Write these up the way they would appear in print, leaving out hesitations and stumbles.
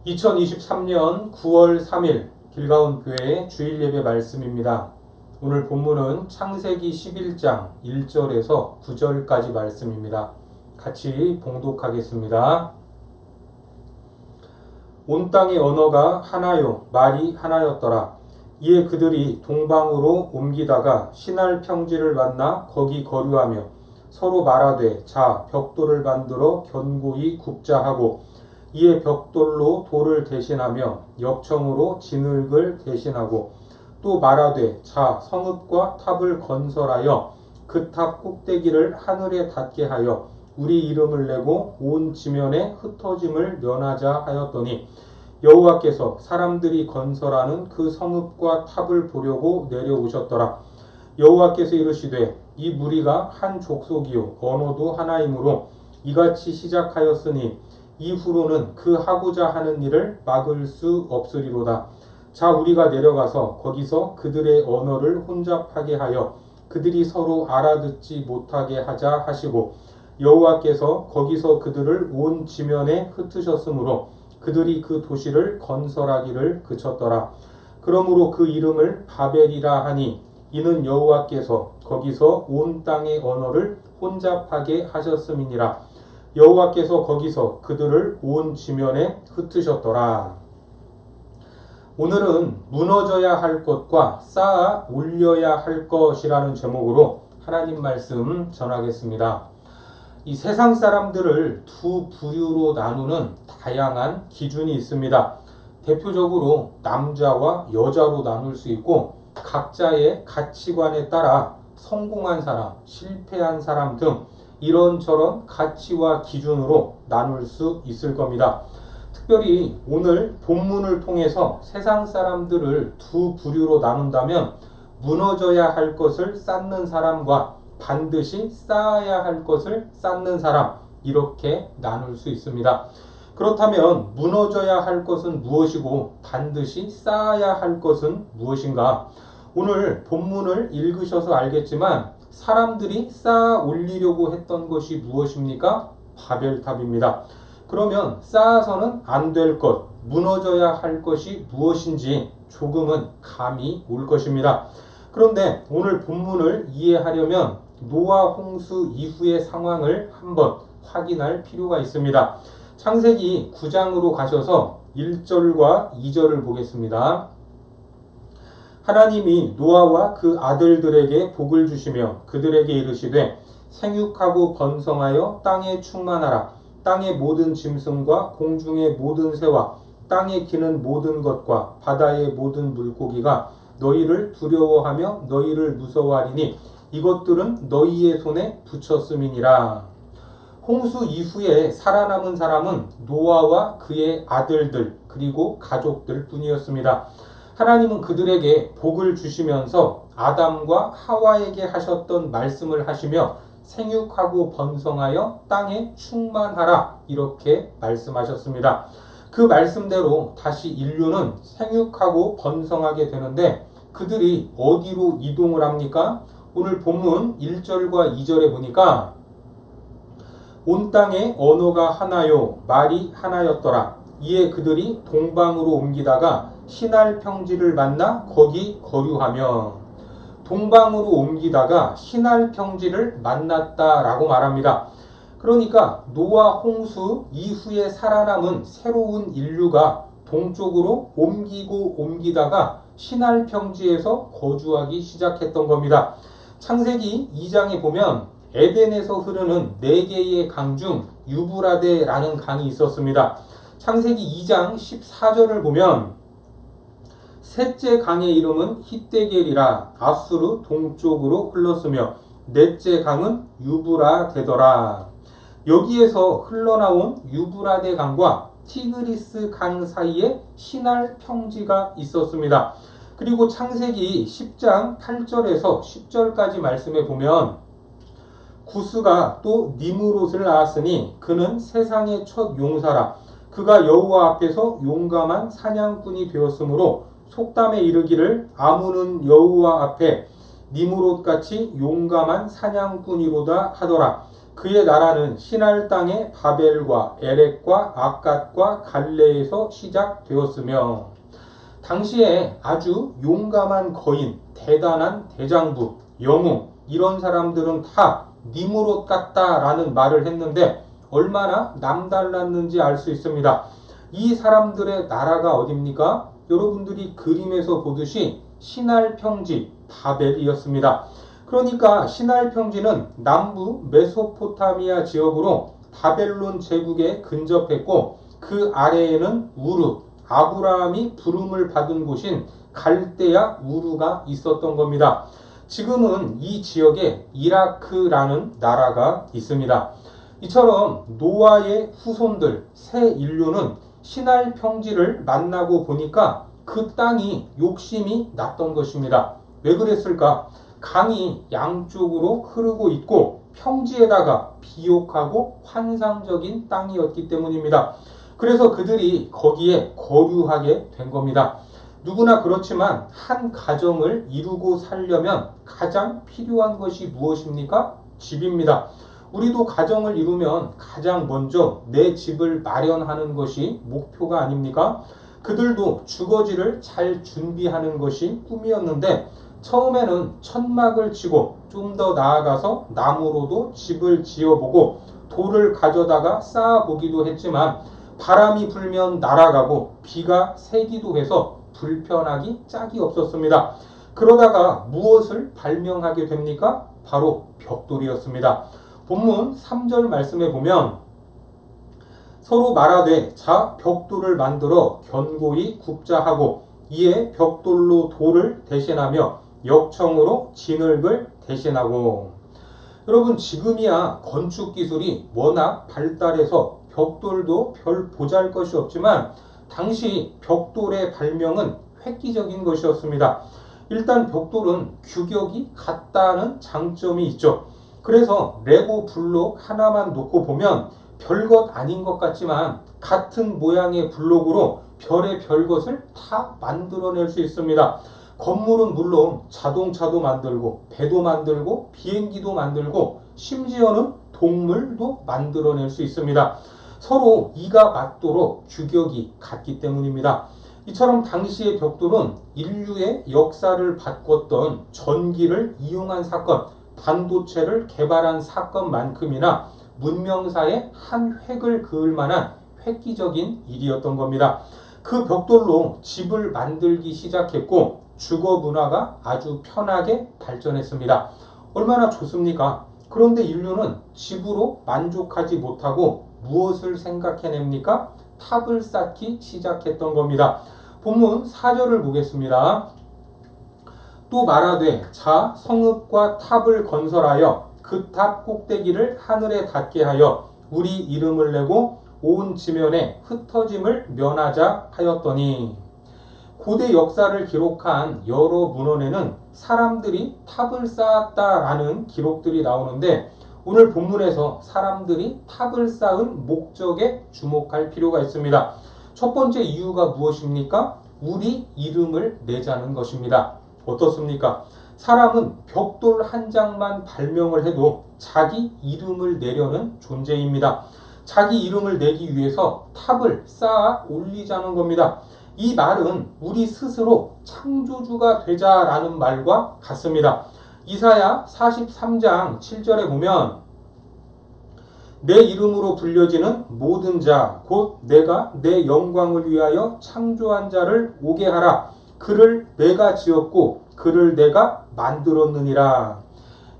2023년 9월 3일 길가온교회 주일예배 말씀입니다. 오늘 본문은 창세기 11장 1절에서 9절까지 말씀입니다. 같이 봉독하겠습니다. 온 땅의 언어가 하나요 말이 하나였더라. 이에 그들이 동방으로 옮기다가 시날 평지를 만나 거기 거류하며 서로 말하되 자 벽돌을 만들어 견고히 굽자 하고 이에 벽돌로 돌을 대신하며 역청으로 진흙을 대신하고 또 말하되 자 성읍과 탑을 건설하여 그 탑 꼭대기를 하늘에 닿게 하여 우리 이름을 내고 온 지면에 흩어짐을 면하자 하였더니 여호와께서 사람들이 건설하는 그 성읍과 탑을 보려고 내려오셨더라. 여호와께서 이르시되 이 무리가 한 족속이요 언어도 하나이므로 이같이 시작하였으니 이후로는 그 하고자 하는 일을 막을 수 없으리로다. 자 우리가 내려가서 거기서 그들의 언어를 혼잡하게 하여 그들이 서로 알아듣지 못하게 하자 하시고 여호와께서 거기서 그들을 온 지면에 흩으셨으므로 그들이 그 도시를 건설하기를 그쳤더라. 그러므로 그 이름을 바벨이라 하니 이는 여호와께서 거기서 온 땅의 언어를 혼잡하게 하셨음이니라. 여호와께서 거기서 그들을 온 지면에 흩으셨더라. 오늘은 무너져야 할 것과 쌓아 올려야 할 것이라는 제목으로 하나님 말씀 전하겠습니다. 이 세상 사람들을 두 부류로 나누는 다양한 기준이 있습니다. 대표적으로 남자와 여자로 나눌 수 있고 각자의 가치관에 따라 성공한 사람, 실패한 사람 등 이런저런 가치와 기준으로 나눌 수 있을 겁니다. 특별히 오늘 본문을 통해서 세상 사람들을 두 부류로 나눈다면 무너져야 할 것을 쌓는 사람과 반드시 쌓아야 할 것을 쌓는 사람 이렇게 나눌 수 있습니다. 그렇다면 무너져야 할 것은 무엇이고 반드시 쌓아야 할 것은 무엇인가? 오늘 본문을 읽으셔서 알겠지만 사람들이 쌓아 올리려고 했던 것이 무엇입니까? 바벨탑입니다. 그러면 쌓아서는 안 될 것, 무너져야 할 것이 무엇인지 조금은 감이 올 것입니다. 그런데 오늘 본문을 이해하려면 노아 홍수 이후의 상황을 한번 확인할 필요가 있습니다. 창세기 9장으로 가셔서 1절과 2절을 보겠습니다. 하나님이 노아와 그 아들들에게 복을 주시며 그들에게 이르시되 생육하고 번성하여 땅에 충만하라. 땅의 모든 짐승과 공중의 모든 새와 땅에 기는 모든 것과 바다의 모든 물고기가 너희를 두려워하며 너희를 무서워하리니 이것들은 너희의 손에 붙였음이니라. 홍수 이후에 살아남은 사람은 노아와 그의 아들들 그리고 가족들 뿐이었습니다. 하나님은 그들에게 복을 주시면서 아담과 하와에게 하셨던 말씀을 하시며 생육하고 번성하여 땅에 충만하라 이렇게 말씀하셨습니다. 그 말씀대로 다시 인류는 생육하고 번성하게 되는데 그들이 어디로 이동을 합니까? 오늘 본문 1절과 2절에 보니까 온 땅의 언어가 하나요 말이 하나였더라. 이에 그들이 동방으로 옮기다가 시날 평지를 만나 거기 거류하며 동방으로 옮기다가 시날 평지를 만났다라고 말합니다. 그러니까 노아 홍수 이후에 살아남은 새로운 인류가 동쪽으로 옮기다가 시날 평지에서 거주하기 시작했던 겁니다. 창세기 2장에 보면 에덴에서 흐르는 4개의 강 중 유브라데라는 강이 있었습니다. 창세기 2장 14절을 보면 셋째 강의 이름은 히데겔이라 아수르 동쪽으로 흘렀으며 넷째 강은 유브라데더라. 여기에서 흘러나온 유브라데 강과 티그리스 강 사이에 시날 평지가 있었습니다. 그리고 창세기 10장 8절에서 10절까지 말씀해 보면 구스가 또 니므롯을 낳았으니 그는 세상의 첫 용사라. 그가 여호와 앞에서 용감한 사냥꾼이 되었으므로 속담에 이르기를 아문은 여호와 앞에 니므롯같이 용감한 사냥꾼이로다 하더라. 그의 나라는 시날 땅의 바벨과 에렉과 아갓과 갈레에서 시작되었으며 당시에 아주 용감한 거인, 대단한 대장부, 영웅 이런 사람들은 다 니무롯 같다라는 말을 했는데 얼마나 남달랐는지 알 수 있습니다. 이 사람들의 나라가 어딥니까? 여러분들이 그림에서 보듯이 시날 평지 바벨이었습니다. 그러니까 시날 평지는 남부 메소포타미아 지역으로 바벨론 제국에 근접했고 그 아래에는 우르, 아브라함이 부름을 받은 곳인 갈대아 우르가 있었던 겁니다. 지금은 이 지역에 이라크라는 나라가 있습니다. 이처럼 노아의 후손들 새 인류는 시날 평지를 만나고 보니까 그 땅이 욕심이 났던 것입니다. 왜 그랬을까? 강이 양쪽으로 흐르고 있고 평지에다가 비옥하고 환상적인 땅이었기 때문입니다. 그래서 그들이 거기에 거류하게 된 겁니다. 누구나 그렇지만 한 가정을 이루고 살려면 가장 필요한 것이 무엇입니까? 집입니다. 우리도 가정을 이루면 가장 먼저 내 집을 마련하는 것이 목표가 아닙니까? 그들도 주거지를 잘 준비하는 것이 꿈이었는데 처음에는 천막을 치고 좀 더 나아가서 나무로도 집을 지어보고 돌을 가져다가 쌓아보기도 했지만 바람이 불면 날아가고 비가 새기도 해서 불편하기 짝이 없었습니다. 그러다가 무엇을 발명하게 됩니까? 바로 벽돌이었습니다. 본문 3절 말씀에 보면 서로 말하되 자 벽돌을 만들어 견고히 굽자 하고 이에 벽돌로 돌을 대신하며 역청으로 진흙을 대신하고 여러분 지금이야 건축 기술이 워낙 발달해서 벽돌도 별 보잘것이 없지만 당시 벽돌의 발명은 획기적인 것이었습니다. 일단 벽돌은 규격이 같다는 장점이 있죠. 그래서 레고 블록 하나만 놓고 보면 별것 아닌 것 같지만 같은 모양의 블록으로 별의 별것을 다 만들어낼 수 있습니다. 건물은 물론 자동차도 만들고 배도 만들고 비행기도 만들고 심지어는 동물도 만들어낼 수 있습니다. 서로 이가 맞도록 규격이 같기 때문입니다. 이처럼 당시의 벽돌은 인류의 역사를 바꿨던 전기를 이용한 사건, 반도체를 개발한 사건만큼이나 문명사의 한 획을 그을 만한 획기적인 일이었던 겁니다. 그 벽돌로 집을 만들기 시작했고 주거 문화가 아주 편하게 발전했습니다. 얼마나 좋습니까? 그런데 인류는 집으로 만족하지 못하고 무엇을 생각해냅니까? 탑을 쌓기 시작했던 겁니다. 본문 4절을 보겠습니다. 또 말하되 자 성읍과 탑을 건설하여 그 탑 꼭대기를 하늘에 닿게 하여 우리 이름을 내고 온 지면에 흩어짐을 면하자 하였더니 고대 역사를 기록한 여러 문헌에는 사람들이 탑을 쌓았다라는 기록들이 나오는데 오늘 본문에서 사람들이 탑을 쌓은 목적에 주목할 필요가 있습니다. 첫 번째 이유가 무엇입니까? 우리 이름을 내자는 것입니다. 어떻습니까? 사람은 벽돌 한 장만 발명을 해도 자기 이름을 내려는 존재입니다. 자기 이름을 내기 위해서 탑을 쌓아 올리자는 겁니다. 이 말은 우리 스스로 창조주가 되자라는 말과 같습니다. 이사야 43장 7절에 보면 내 이름으로 불려지는 모든 자 곧 내가 내 영광을 위하여 창조한 자를 오게 하라. 그를 내가 지었고 그를 내가 만들었느니라.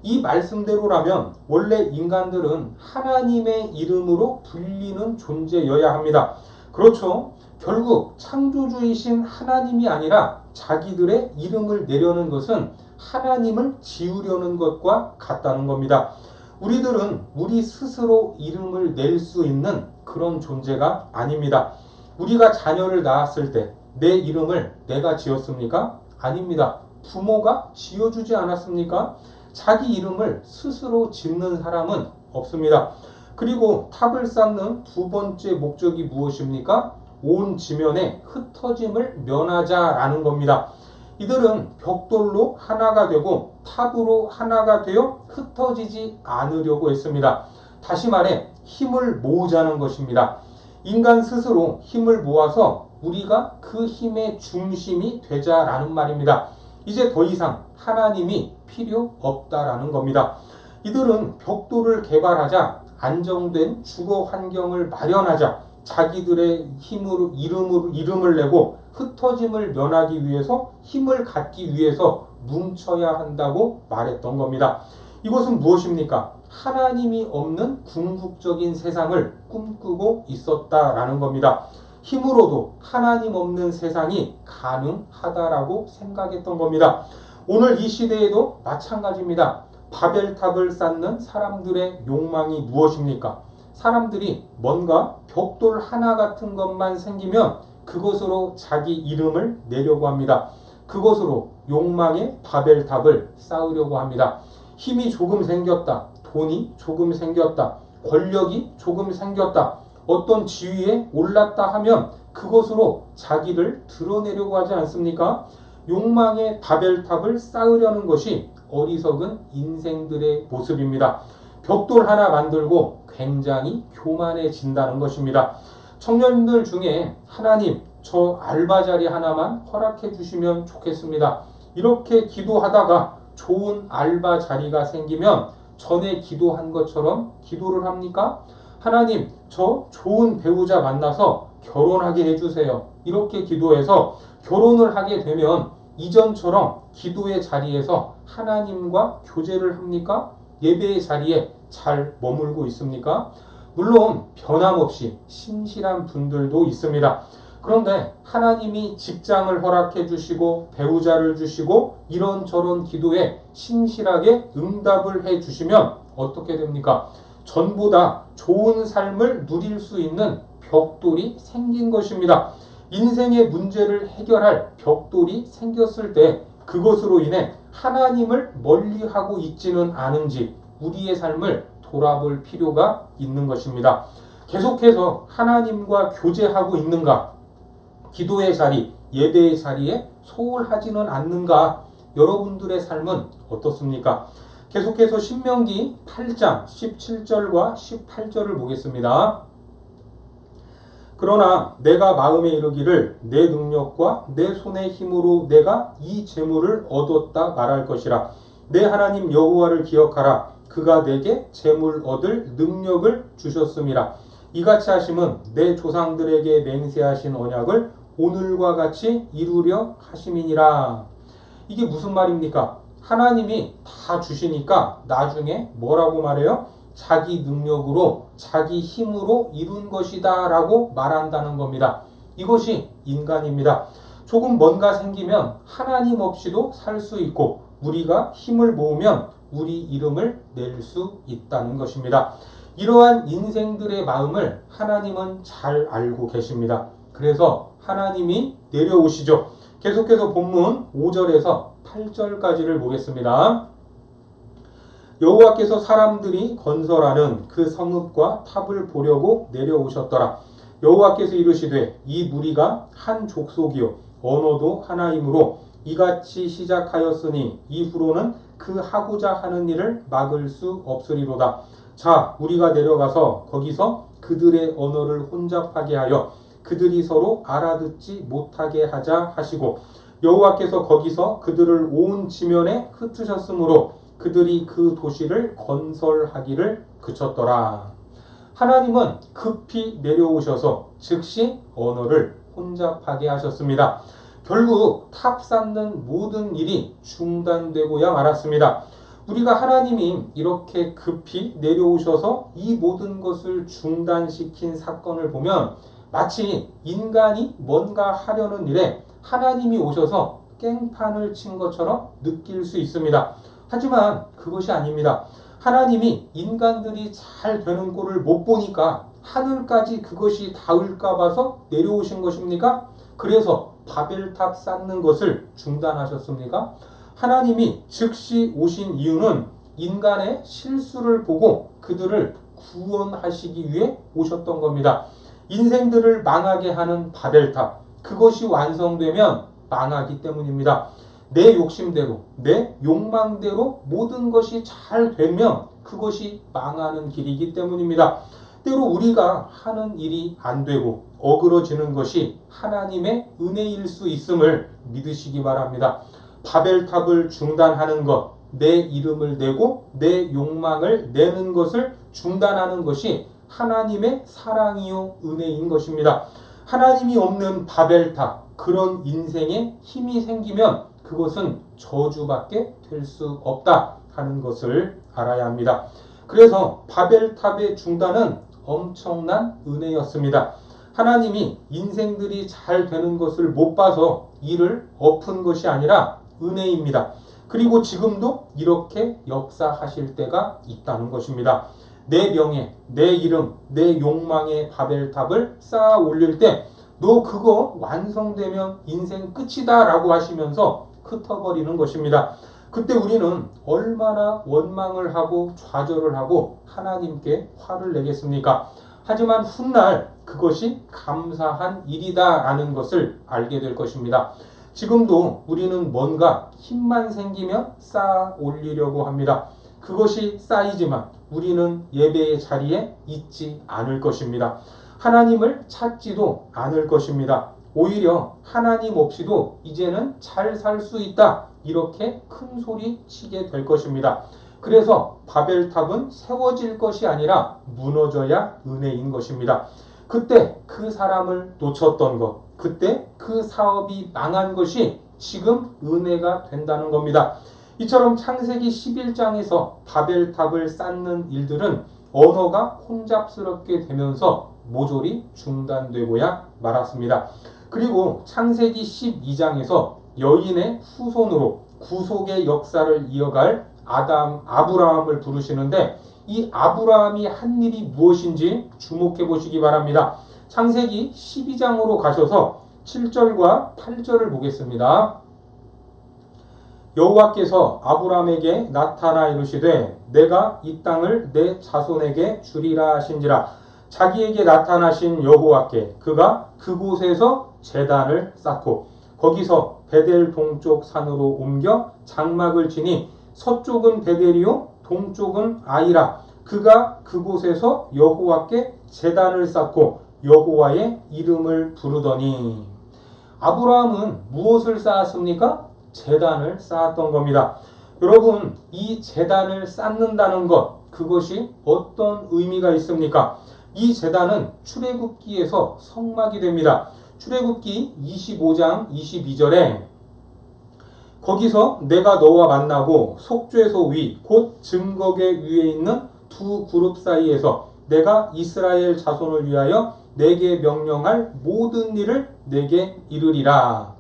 이 말씀대로라면 원래 인간들은 하나님의 이름으로 불리는 존재여야 합니다. 그렇죠? 결국 창조주이신 하나님이 아니라 자기들의 이름을 내려는 것은 하나님을 지우려는 것과 같다는 겁니다. 우리들은 우리 스스로 이름을 낼 수 있는 그런 존재가 아닙니다. 우리가 자녀를 낳았을 때 내 이름을 내가 지었습니까? 아닙니다. 부모가 지어주지 않았습니까? 자기 이름을 스스로 짓는 사람은 없습니다. 그리고 탑을 쌓는 두 번째 목적이 무엇입니까? 온 지면에 흩어짐을 면하자라는 겁니다. 이들은 벽돌로 하나가 되고 탑으로 하나가 되어 흩어지지 않으려고 했습니다. 다시 말해 힘을 모으자는 것입니다. 인간 스스로 힘을 모아서 우리가 그 힘의 중심이 되자라는 말입니다. 이제 더 이상 하나님이 필요 없다라는 겁니다. 이들은 벽돌을 개발하자, 안정된 주거 환경을 마련하자, 자기들의 힘으로 이름을 내고 흩어짐을 면하기 위해서 힘을 갖기 위해서 뭉쳐야 한다고 말했던 겁니다. 이것은 무엇입니까? 하나님이 없는 궁극적인 세상을 꿈꾸고 있었다라는 겁니다. 힘으로도 하나님 없는 세상이 가능하다라고 생각했던 겁니다. 오늘 이 시대에도 마찬가지입니다. 바벨탑을 쌓는 사람들의 욕망이 무엇입니까? 사람들이 뭔가 벽돌 하나 같은 것만 생기면 그것으로 자기 이름을 내려고 합니다. 그것으로 욕망의 바벨탑을 쌓으려고 합니다. 힘이 조금 생겼다. 돈이 조금 생겼다. 권력이 조금 생겼다. 어떤 지위에 올랐다 하면 그것으로 자기를 드러내려고 하지 않습니까? 욕망의 바벨탑을 쌓으려는 것이 어리석은 인생들의 모습입니다. 벽돌 하나 만들고 굉장히 교만해진다는 것입니다. 청년들 중에 하나님 저 알바 자리 하나만 허락해 주시면 좋겠습니다. 이렇게 기도하다가 좋은 알바 자리가 생기면 전에 기도한 것처럼 기도를 합니까? 하나님 저 좋은 배우자 만나서 결혼하게 해주세요. 이렇게 기도해서 결혼을 하게 되면 이전처럼 기도의 자리에서 하나님과 교제를 합니까? 예배의 자리에 잘 머물고 있습니까? 물론 변함없이 신실한 분들도 있습니다. 그런데 하나님이 직장을 허락해 주시고 배우자를 주시고 이런저런 기도에 신실하게 응답을 해 주시면 어떻게 됩니까? 전보다 좋은 삶을 누릴 수 있는 벽돌이 생긴 것입니다. 인생의 문제를 해결할 벽돌이 생겼을 때 그것으로 인해 하나님을 멀리하고 있지는 않은지 우리의 삶을 돌아볼 필요가 있는 것입니다. 계속해서 하나님과 교제하고 있는가? 기도의 자리, 예배의 자리에 소홀하지는 않는가? 여러분들의 삶은 어떻습니까? 계속해서 신명기 8장 17절과 18절을 보겠습니다. 그러나 내가 마음에 이르기를 내 능력과 내 손의 힘으로 내가 이 재물을 얻었다 말할 것이라. 내 하나님 여호와를 기억하라. 그가 내게 재물 얻을 능력을 주셨음이라. 이같이 하심은 내 조상들에게 맹세하신 언약을 오늘과 같이 이루려 하심이니라. 이게 무슨 말입니까? 하나님이 다 주시니까 나중에 뭐라고 말해요? 자기 능력으로 자기 힘으로 이룬 것이다 라고 말한다는 겁니다. 이것이 인간입니다. 조금 뭔가 생기면 하나님 없이도 살 수 있고 우리가 힘을 모으면 우리 이름을 낼 수 있다는 것입니다. 이러한 인생들의 마음을 하나님은 잘 알고 계십니다. 그래서 하나님이 내려오시죠. 계속해서 본문 5절에서 8절까지를 보겠습니다. 여호와께서 사람들이 건설하는 그 성읍과 탑을 보려고 내려오셨더라. 여호와께서 이르시되 이 무리가 한 족속이요 언어도 하나이므로 이같이 시작하였으니 이후로는 그 하고자 하는 일을 막을 수 없으리로다. 자, 우리가 내려가서 거기서 그들의 언어를 혼잡하게 하여 그들이 서로 알아듣지 못하게 하자 하시고 여호와께서 거기서 그들을 온 지면에 흩으셨으므로 그들이 그 도시를 건설하기를 그쳤더라. 하나님은 급히 내려오셔서 즉시 언어를 혼잡하게 하셨습니다. 결국 탑 쌓는 모든 일이 중단되고야 말았습니다. 우리가 하나님이 이렇게 급히 내려오셔서 이 모든 것을 중단시킨 사건을 보면 마치 인간이 뭔가 하려는 일에 하나님이 오셔서 깽판을 친 것처럼 느낄 수 있습니다. 하지만 그것이 아닙니다. 하나님이 인간들이 잘 되는 꼴을 못 보니까 하늘까지 그것이 닿을까 봐서 내려오신 것입니까? 그래서 바벨탑 쌓는 것을 중단하셨습니까? 하나님이 즉시 오신 이유는 인간의 실수를 보고 그들을 구원하시기 위해 오셨던 겁니다. 인생들을 망하게 하는 바벨탑, 그것이 완성되면 망하기 때문입니다. 내 욕심대로, 내 욕망대로 모든 것이 잘 되면 그것이 망하는 길이기 때문입니다. 때로 우리가 하는 일이 안 되고 어그러지는 것이 하나님의 은혜일 수 있음을 믿으시기 바랍니다. 바벨탑을 중단하는 것, 내 이름을 내고 내 욕망을 내는 것을 중단하는 것이 하나님의 사랑이요 은혜인 것입니다. 하나님이 없는 바벨탑, 그런 인생에 힘이 생기면 그것은 저주밖에 될 수 없다 하는 것을 알아야 합니다. 그래서 바벨탑의 중단은 엄청난 은혜였습니다. 하나님이 인생들이 잘 되는 것을 못 봐서 이를 엎은 것이 아니라 은혜입니다. 그리고 지금도 이렇게 역사하실 때가 있다는 것입니다. 내 명예, 내 이름, 내 욕망의 바벨탑을 쌓아 올릴 때 너 그거 완성되면 인생 끝이다 라고 하시면서 흩어버리는 것입니다. 그때 우리는 얼마나 원망을 하고 좌절을 하고 하나님께 화를 내겠습니까? 하지만 훗날 그것이 감사한 일이다 라는 것을 알게 될 것입니다. 지금도 우리는 뭔가 힘만 생기면 쌓아 올리려고 합니다. 그것이 쌓이지만 우리는 예배의 자리에 있지 않을 것입니다. 하나님을 찾지도 않을 것입니다. 오히려 하나님 없이도 이제는 잘 살 수 있다. 이렇게 큰 소리 치게 될 것입니다. 그래서 바벨탑은 세워질 것이 아니라 무너져야 은혜인 것입니다. 그때 그 사람을 놓쳤던 것, 그때 그 사업이 망한 것이 지금 은혜가 된다는 겁니다. 이처럼 창세기 11장에서 바벨탑을 쌓는 일들은 언어가 혼잡스럽게 되면서 모조리 중단되고야 말았습니다. 그리고 창세기 12장에서 여인의 후손으로 구속의 역사를 이어갈 아브라함을 부르시는데 이 아브라함이 한 일이 무엇인지 주목해 보시기 바랍니다. 창세기 12장으로 가셔서 7절과 8절을 보겠습니다. 여호와께서 아브라함에게 나타나 이르시되 내가 이 땅을 내 자손에게 주리라 하신지라. 자기에게 나타나신 여호와께 그가 그곳에서 제단을 쌓고 거기서 베델 동쪽 산으로 옮겨 장막을 치니 서쪽은 베델이요 동쪽은 아이라. 그가 그곳에서 여호와께 제단을 쌓고 여호와의 이름을 부르더니. 아브라함은 무엇을 쌓았습니까? 제단을 쌓았던 겁니다. 여러분, 이 제단을 쌓는다는 것, 그것이 어떤 의미가 있습니까? 이 제단은 출애굽기에서 성막이 됩니다. 출애굽기 25장 22절에 거기서 내가 너와 만나고 속죄소 위 곧 증거계 위에 있는 두 그룹 사이에서 내가 이스라엘 자손을 위하여 내게 명령할 모든 일을 내게 이르리라.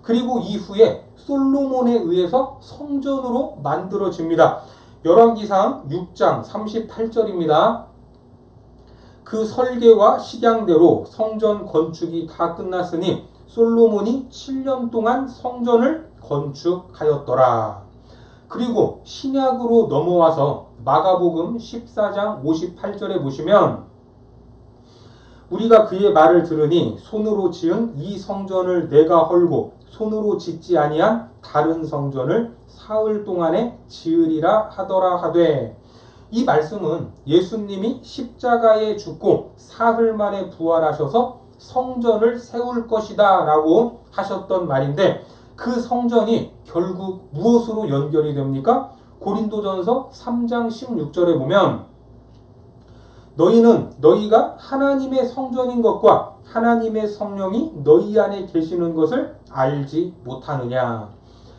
그리고 이후에 솔로몬에 의해서 성전으로 만들어집니다. 열왕기상 6장 38절입니다. 그 설계와 식양대로 성전 건축이 다 끝났으니 솔로몬이 7년 동안 성전을 건축하였더라. 그리고 신약으로 넘어와서 마가복음 14장 58절에 보시면 우리가 그의 말을 들으니 손으로 지은 이 성전을 내가 헐고 손으로 짓지 아니한 다른 성전을 사흘 동안에 지으리라 하더라 하되. 이 말씀은 예수님이 십자가에 죽고 사흘 만에 부활하셔서 성전을 세울 것이다 라고 하셨던 말인데 그 성전이 결국 무엇으로 연결이 됩니까? 고린도전서 3장 16절에 보면 너희는 너희가 하나님의 성전인 것과 하나님의 성령이 너희 안에 계시는 것을 알지 못하느냐.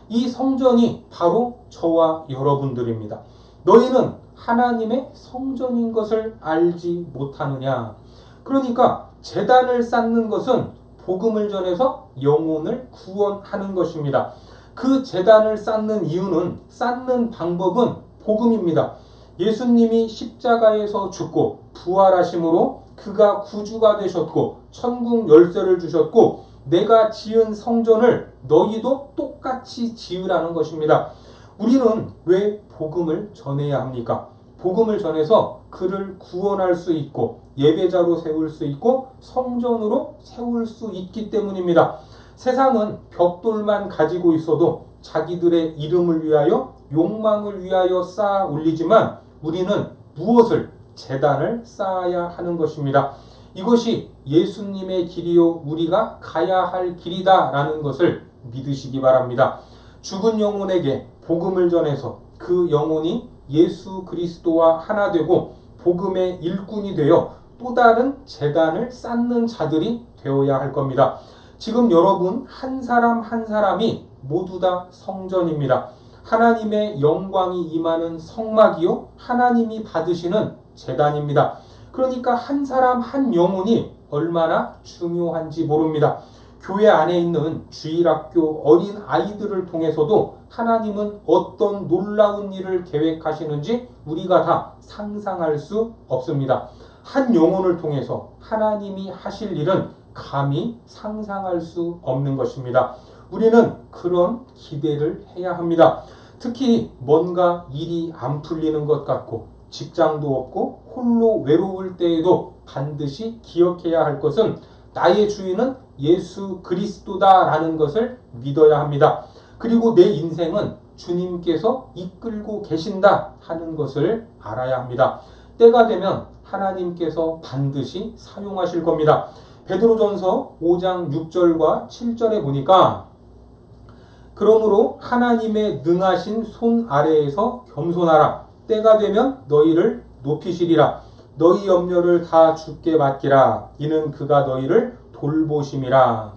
이 성전이 바로 저와 여러분들입니다. 너희는 하나님의 성전인 것을 알지 못하느냐. 그러니까 제단을 쌓는 것은 복음을 전해서 영혼을 구원하는 것입니다. 그 제단을 쌓는 이유는 쌓는 방법은 복음입니다. 예수님이 십자가에서 죽고 부활하심으로 그가 구주가 되셨고 천국 열쇠를 주셨고 내가 지은 성전을 너희도 똑같이 지으라는 것입니다. 우리는 왜 복음을 전해야 합니까? 복음을 전해서 그를 구원할 수 있고 예배자로 세울 수 있고 성전으로 세울 수 있기 때문입니다. 세상은 벽돌만 가지고 있어도 자기들의 이름을 위하여 욕망을 위하여 쌓아 올리지만 우리는 무엇을 제단을 쌓아야 하는 것입니다. 이것이 예수님의 길이요 우리가 가야 할 길이다라는 것을 믿으시기 바랍니다. 죽은 영혼에게 복음을 전해서 그 영혼이 예수 그리스도와 하나 되고 복음의 일꾼이 되어 또 다른 제단을 쌓는 자들이 되어야 할 겁니다. 지금 여러분 한 사람 한 사람이 모두 다 성전입니다. 하나님의 영광이 임하는 성막이요 하나님이 받으시는 제단입니다. 그러니까 한 사람 한 영혼이 얼마나 중요한지 모릅니다. 교회 안에 있는 주일학교 어린 아이들을 통해서도 하나님은 어떤 놀라운 일을 계획하시는지 우리가 다 상상할 수 없습니다. 한 영혼을 통해서 하나님이 하실 일은 감히 상상할 수 없는 것입니다. 우리는 그런 기대를 해야 합니다. 특히 뭔가 일이 안 풀리는 것 같고 직장도 없고 홀로 외로울 때에도 반드시 기억해야 할 것은 나의 주인은 예수 그리스도다라는 것을 믿어야 합니다. 그리고 내 인생은 주님께서 이끌고 계신다 하는 것을 알아야 합니다. 때가 되면 하나님께서 반드시 사용하실 겁니다. 베드로전서 5장 6절과 7절에 보니까 그러므로 하나님의 능하신 손 아래에서 겸손하라. 때가 되면 너희를 높이시리라. 너희 염려를 다 주께 맡기라. 이는 그가 너희를 돌보심이라.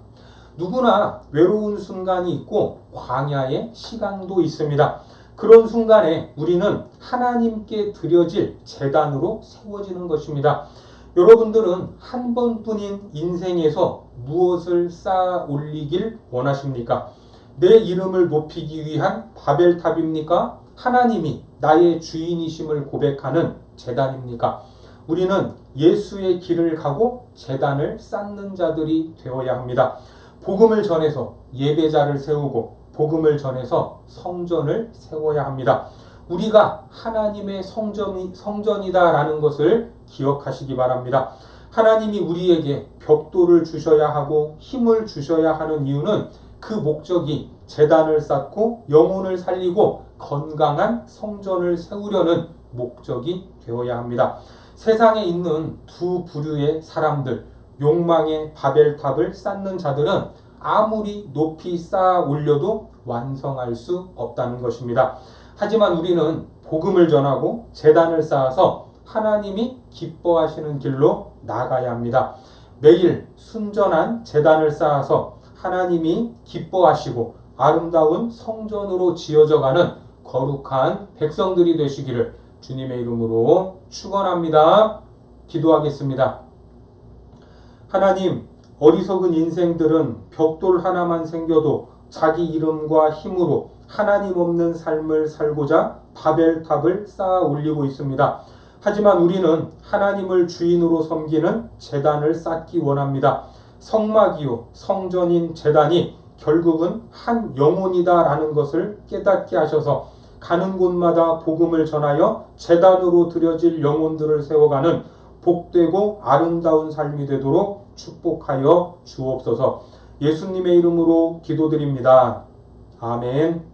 누구나 외로운 순간이 있고 광야의 시간도 있습니다. 그런 순간에 우리는 하나님께 드려질 제단으로 세워지는 것입니다. 여러분들은 한 번뿐인 인생에서 무엇을 쌓아 올리길 원하십니까? 내 이름을 높이기 위한 바벨탑입니까? 하나님이 나의 주인이심을 고백하는 제단입니까? 우리는 예수의 길을 가고 제단을 쌓는 자들이 되어야 합니다. 복음을 전해서 예배자를 세우고 복음을 전해서 성전을 세워야 합니다. 우리가 하나님의 성전이다라는 것을 기억하시기 바랍니다. 하나님이 우리에게 벽돌을 주셔야 하고 힘을 주셔야 하는 이유는 그 목적이 제단을 쌓고 영혼을 살리고 건강한 성전을 세우려는 목적이 되어야 합니다. 세상에 있는 두 부류의 사람들, 욕망의 바벨탑을 쌓는 자들은 아무리 높이 쌓아 올려도 완성할 수 없다는 것입니다. 하지만 우리는 복음을 전하고 제단을 쌓아서 하나님이 기뻐하시는 길로 나가야 합니다. 매일 순전한 제단을 쌓아서 하나님이 기뻐하시고 아름다운 성전으로 지어져가는 거룩한 백성들이 되시기를 주님의 이름으로 축원합니다. 기도하겠습니다. 하나님, 어리석은 인생들은 벽돌 하나만 생겨도 자기 이름과 힘으로 하나님 없는 삶을 살고자 바벨탑을 쌓아 올리고 있습니다. 하지만 우리는 하나님을 주인으로 섬기는 제단을 쌓기 원합니다. 성막이요 성전인 제단이 결국은 한 영혼이다라는 것을 깨닫게 하셔서 가는 곳마다 복음을 전하여 제단으로 드려질 영혼들을 세워가는 복되고 아름다운 삶이 되도록 축복하여 주옵소서. 예수님의 이름으로 기도드립니다. 아멘.